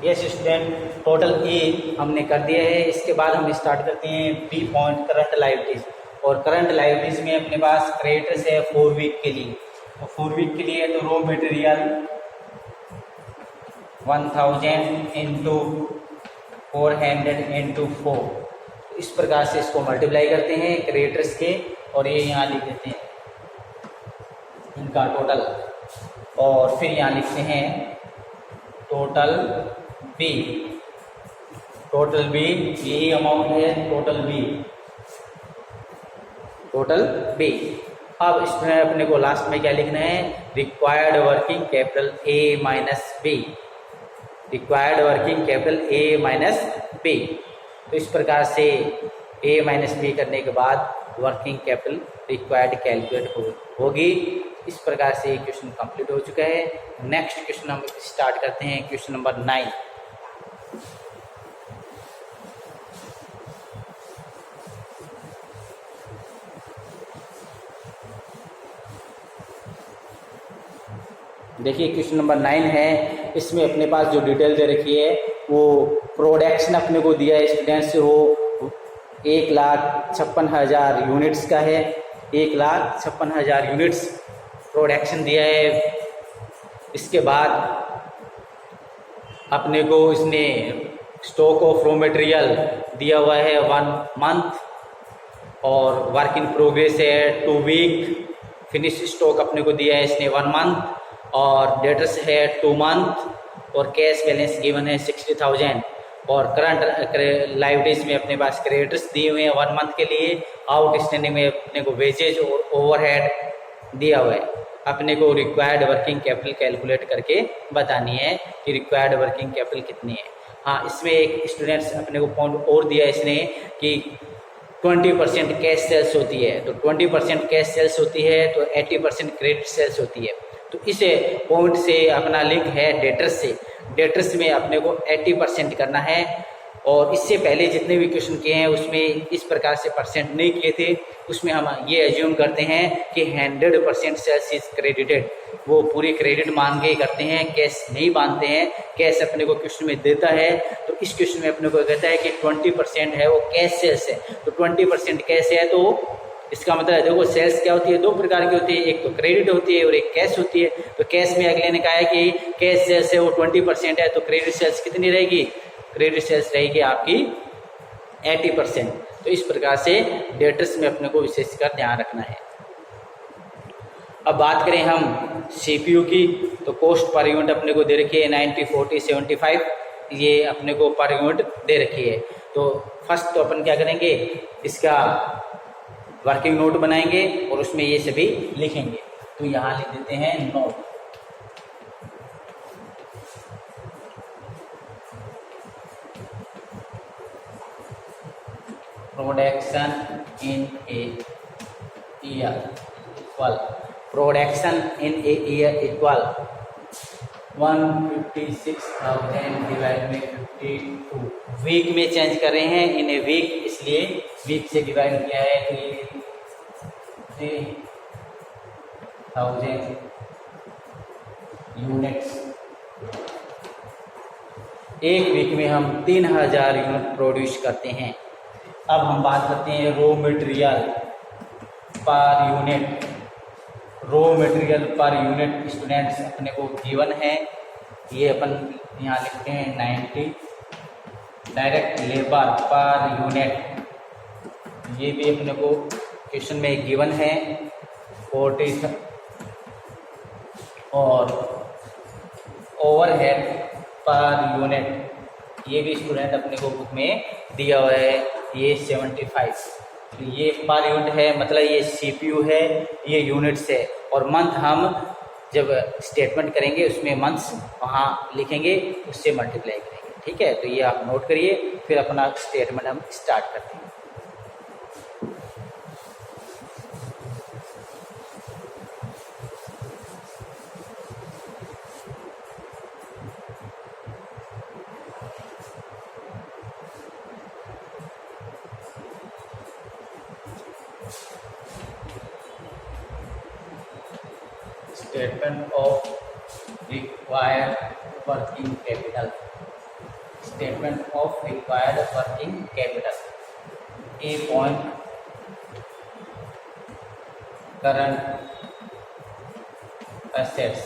ये student total A हमने कर दिया है। इसके बाद हम स्टार्ट करते हैं बी पॉइंट करंट लाइबिलिटीज। और करंट लाइबिलिटीज में अपने पास क्रेडिटर्स है 4 वीक के लिए। तो 4 वीक के लिए तो रॉ मटेरियल 1000 इंटू 400 इंटू 4, इस प्रकार से इसको मल्टीप्लाई करते हैं क्रेडिटर्स के, और ये यहाँ लिख देते हैं इनका टोटल, और फिर यहाँ लिखते हैं टोटल बी। टोटल बी यही अमाउंट है, टोटल बी, टोटल बी। अब इसमें अपने को लास्ट में क्या लिखना है, required working capital A minus B, required working capital A minus B. तो इस प्रकार से ए माइनस बी करने के बाद वर्किंग कैपिटल रिक्वायर्ड कैलकुलेट होगी। इस प्रकार से ये क्वेश्चन कंप्लीट हो चुका है। नेक्स्ट क्वेश्चन हम स्टार्ट करते हैं, क्वेश्चन नंबर 9। देखिए क्वेश्चन नंबर 9 है। इसमें अपने पास जो डिटेल दे रखी है वो प्रोडक्शन अपने को दिया है स्टूडेंट्स से, वो 1,56,000 यूनिट्स का है। 1,56,000 यूनिट्स प्रोडक्शन दिया है। इसके बाद अपने को इसने स्टॉक ऑफ रॉ मटेरियल दिया हुआ है 1 मंथ, और वर्क इन प्रोग्रेस है 2 वीक, फिनिश स्टॉक अपने को दिया है इसने 1 मंथ, और डेटर्स है 2 मंथ, और कैश बैलेंस गिवन है 60,000। और करंट लाइबिलिटीज में अपने पास क्रेडिटर्स दिए हुए हैं 1 मंथ के लिए। आउटस्टैंडिंग में अपने को वेजेज और ओवरहेड दिया हुआ है। अपने को रिक्वायर्ड वर्किंग कैपिटल कैलकुलेट करके बतानी है कि रिक्वायर्ड वर्किंग कैपिटल कितनी है। हाँ, इसमें एक स्टूडेंट्स अपने को पॉइंट और दिया है इसने कि 20% कैश सेल्स होती है, तो 20% कैश सेल्स होती है तो 80% क्रेडिट सेल्स होती है। तो इस पॉइंट से अपना लिंक है डेटर्स से। डेटर्स में अपने को 80% करना है, और इससे पहले जितने भी क्वेश्चन किए हैं उसमें इस प्रकार से परसेंट नहीं किए थे। उसमें हम ये एज्यूम करते हैं कि 100% सेल्स इज क्रेडिटेड, वो पूरी क्रेडिट मान के करते हैं, कैश नहीं मानते हैं। कैश अपने को क्वेश्चन में देता है, तो इस क्वेश्चन में अपने को कहता है कि 20% है वो कैश सेल्स है। तो 20% कैश है, तो इसका मतलब देखो सेल्स क्या होती है, 2 प्रकार की होती है, एक तो क्रेडिट होती है और एक कैश होती है। तो कैश में अगले ने कहा है कि कैश सेल्स है वो 20% है, तो क्रेडिट सेल्स कितनी रहेगी, क्रेडिट सेल्स रहेगी आपकी 80%। तो इस प्रकार से डेटर्स में अपने को विशेषकर ध्यान रखना है। अब बात करें हम सीपीयू की, तो कॉस्ट पर यूनिट अपने को दे रखी है 90, 40, 75, ये अपने को पर यूनिट दे रखी है। तो फर्स्ट तो अपन क्या करेंगे, इसका वर्किंग नोट बनाएंगे और उसमें ये सभी लिखेंगे। तो यहाँ लिख देते हैं note. Production in a year equal, production in a year equal 156,000 divide में 52। वीक में चेंज कर रहे हैं, इन ए वीक, इसलिए वीक से डिवाइड किया है, तो ये 3,000 यूनिट्स। एक वीक में हम 3,000 यूनिट प्रोड्यूस करते हैं। अब हम बात करते हैं raw material per unit. Raw material per unit students अपने को गिवन है, ये अपन यहाँ लिखते हैं 90। डायरेक्ट लेबर पर यूनिट, ये भी अपने को क्वेश्चन में गिवन है 40। और ओवरहेड पर यूनिट, ये भी स्टूडेंट अपने को बुक में दिया हुआ है, ये 75। तो ये पर यूनिट है, मतलब ये सीपीयू है, ये यूनिट्स है। और मंथ हम जब स्टेटमेंट करेंगे उसमें मंथ्स वहाँ लिखेंगे, उससे मल्टीप्लाई करेंगे। ठीक है, तो ये आप नोट करिए, फिर अपना स्टेटमेंट हम स्टार्ट करते हैं। Statement of required working capital। Statement of required working capital. A point current assets.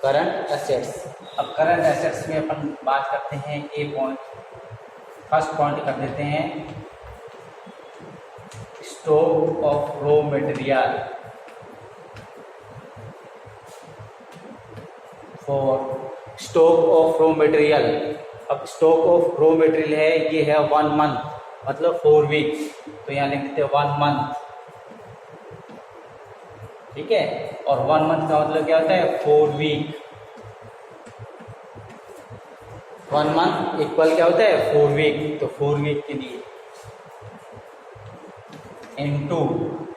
Current assets, अब करंट एसेट्स में अपन बात करते हैं ए पॉइंट, फर्स्ट पॉइंट कर देते हैं stock of raw material for stock of raw material. अब स्टॉक ऑफ रॉ मटेरियल है, ये है 1 मंथ, मतलब 4 वीक, तो यहाँ लिख देते हैं 1 मंथ, ठीक है। और 1 मंथ का मतलब क्या होता है, 4 वीक। 1 मंथ इक्वल क्या होता है, 4 वीक, तो 4 वीक के लिए इंटू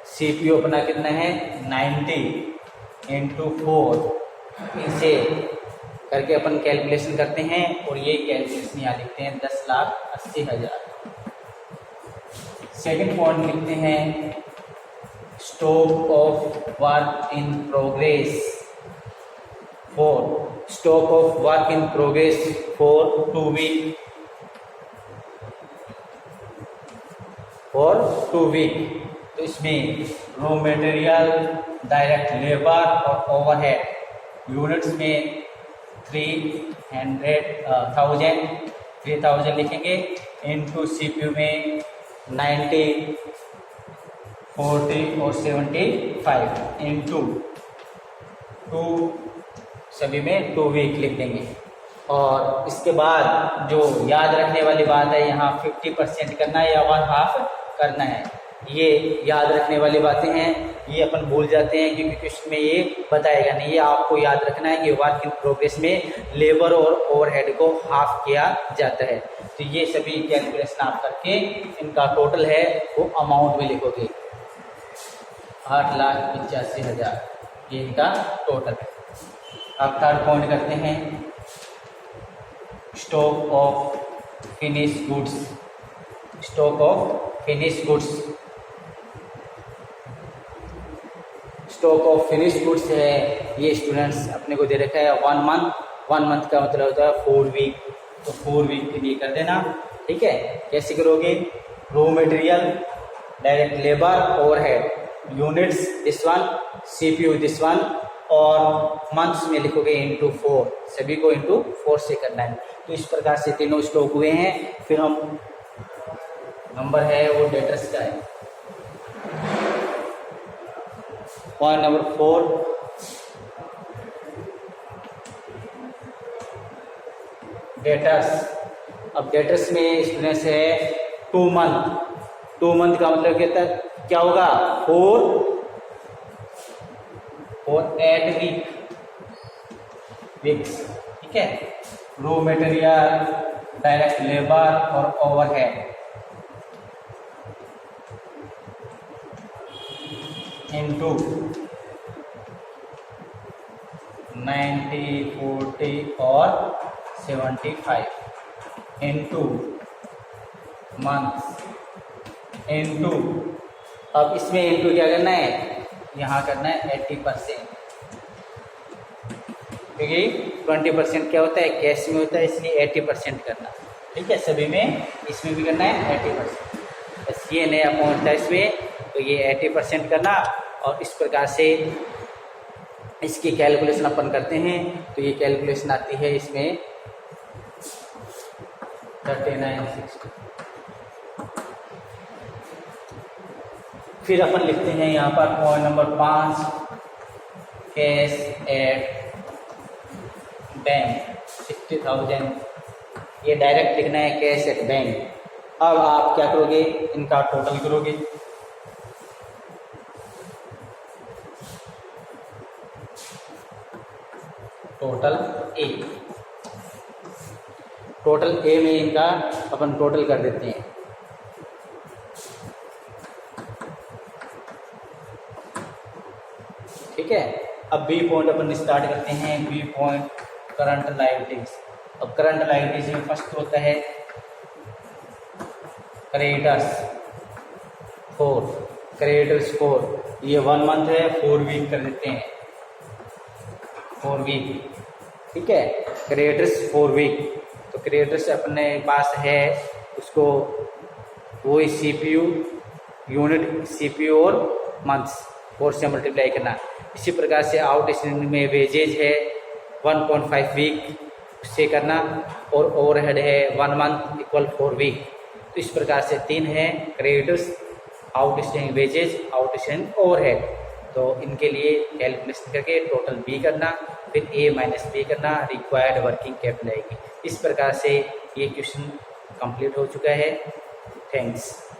सीपीयू अपना कितना है 90 इंटू 4, इसे करके अपन कैलकुलेशन करते हैं और ये कैलकुलेशन यहाँ लिखते हैं 10,80,000। सेकंड पॉइंट लिखते हैं stock of work in progress for stock of work in progress for 2 week, for 2 week. तो इसमें रॉ मटेरियल, डायरेक्ट लेबर और ओवरहेड यूनिट्स में 3,000 लिखेंगे, इनटू सीपीयू में 90, 40 और 75 इनटू 2, सभी में 2 वीक लिख देंगे। और इसके बाद जो याद रखने वाली बात है, यहाँ 50% करना है या 1/2 करना है, ये याद रखने वाली बातें हैं। ये अपन भूल जाते हैं क्योंकि क्वेश्चन में ये बताएगा नहीं, ये आपको याद रखना है कि वर्क इन प्रोग्रेस में लेबर और ओवरहेड को हाफ किया जाता है। तो ये सभी कैलकुलेशन आप करके इनका टोटल है वो अमाउंट में लिखोगे, 8,85,000 ये इनका टोटल है। अब थर्ड पॉइंट करते हैं stock of finish goods. Stock of finish goods, stock of finish goods है, ये स्टूडेंट्स अपने को दे रखा है 1 मंथ। 1 मंथ का मतलब होता है 4 वीक, तो 4 वीक के लिए कर देना, ठीक है। कैसे करोगे, raw material, direct labour, overhead units this one, CPU this one, और मंथ्स में लिखोगे इंटू 4, सभी को इंटू 4 से करना है। तो इस प्रकार से तीनों स्टॉक हुए हैं। फिर हम नंबर है वो डेटर्स का है, पॉइंट नंबर 4 डेटर्स। अब डेटर्स में स्टूडेंट्स है 2 मंथ। 2 मंथ का मतलब क्या होगा, 4 और 8 वीक्स, ठीक है। रॉ मटेरियल, डायरेक्ट लेबर और ओवरहेड इनटू 90, 40 और 75 इनटू मंथ इनटू, अब इसमें इनटू क्या करना है, यहाँ करना है 80%, क्योंकि 20% क्या होता है कैश में होता है, इसलिए 80% करना, ठीक है। सभी में इसमें भी करना है 80%, बस ये नया पॉइंट है इसमें, तो ये 80% करना। और इस प्रकार से इसकी कैलकुलेशन अपन करते हैं, तो ये कैलकुलेशन आती है इसमें 3960। फिर अपन लिखते हैं यहाँ पर point number 5 cash at bank 60,000, ये डायरेक्ट लिखना है कैश एट बैंक। अब आप क्या करोगे, इनका टोटल करोगे, टोटल ए में इनका अपन टोटल कर देते हैं, ठीक है। अब बी पॉइंट अपन स्टार्ट करते हैं, बी पॉइंट करंट लायबिलिटीज। अब करंट लायबिलिटीज में फर्स्ट होता है क्रेडिटर्स 4, ये 1 मंथ है, 4 वीक कर देते हैं, 4 वीक ठीक है। क्रेडिटर्स फॉर वीक, तो क्रेडिटर्स अपने पास है, उसको वही सीपीयू यूनिट, सीपीयू और मंथ्स 4 से मल्टीप्लाई करना। इसी प्रकार से आउटस्टैंडिंग में वेजेज है 1.5 वीक, उससे करना, और ओवरहेड है 1 मंथ इक्वल 4 वीक। तो इस प्रकार से 3 है creditors, outstanding wages, outstanding overhead. तो इनके लिए कैलकुलेशन करके टोटल बी करना, फिर ए माइनस बी करना, रिक्वायर्ड वर्किंग कैपिटल आएगी। इस प्रकार से ये क्वेश्चन कंप्लीट हो चुका है। थैंक्स।